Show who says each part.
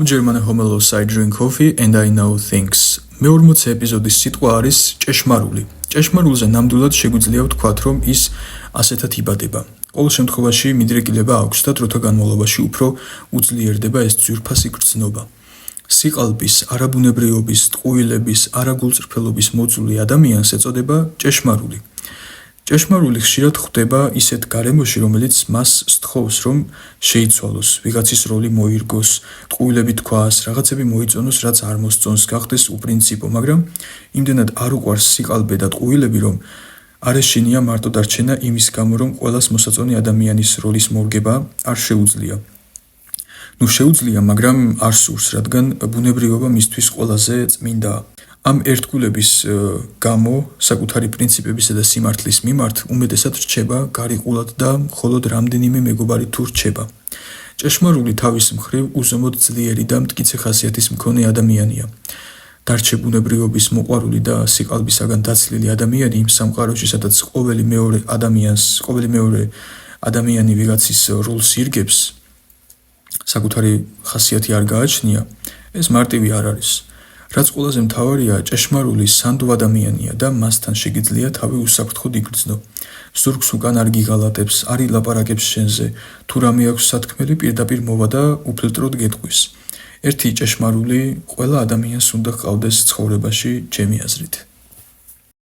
Speaker 1: German homelos I drink coffee and I know things. მე-40 ეპიზოდის სიტყვა არის ჭეშმარული. ჭეშმარულზე ნამდვილად შეგვიძლია ვთქვათ, რომ ის ასეთად იბადება. ყოველ შემთხვევაში მიდრეკილება აქვს და დროთა განმავლობაში უფრო უძლიერდება ეს ძვირფასი გრძნობა. სიყალბის, არაბუნებრიობის, ტყუილების, არაგულწრფელობის მოწული ადამიანს ეწოდება ჭეშმარული. ჭეშმარული ხშირად ხვდება ისეთ გარემოში, რომელიც მას სთხოვს, რომ შეიცვალოს, ვიღაცის როლი მოირგოს, ტყუილები თქვას, რაღაცები მოიწონოს, რაც არ მოსწონს, გახდეს უპრინციპო, მაგრამ იმდენად არ უყვარს სიყალბე და ტყუილები, რომ არ ეშინია მარტო დარჩენა იმის გამო, რომ ყველას მოსაწონი ადამიანის როლის მორგება არ შეუძლია. შეუძლია, მაგრამ არ სურს, რადგან ბუნებრიობა მისთვის ყველაზე წმინდაა. ამ ერთგულების გამო საკუთარი პრინციპებისა და სიმართლის მიმართ უმეტესად რჩება გარიყულად და მხოლოდ რამდენიმე მეგობარი თუ რჩება. ჭეშმარული თავის მხრივ უზომოდ ძლიერი და მტკიცე ხასიათის მქონე ადამიანია. დარჩებუნებრიობის მოყვარული და სიყალბისაგან დაცლილი ადამიანი იმ სამყაროში, სადაც ყოველი მეორე ადამიანი ვიღაცის როლს ირგებს, საკუთარი ხასიათი არ გააჩნია, ეს მარტივი არ არის. რაც ყველაზე მთავარია, ჭეშმარული სანდო ადამიანია და მასთან შეგიძლია თავი უსაფრთხოდ იგრძნო. ზურგს უკან არ გიღალატებს, არ ილაპარაკებს შენზე, თუ რამე აქვს სათქმელი პირდაპირ მოვა და უფილტროდ გეტყვის. ერთი ჭეშმარული ყველა ადამიანს უნდა ჰყავდეს ცხოვრებაში, ჩემი აზრით.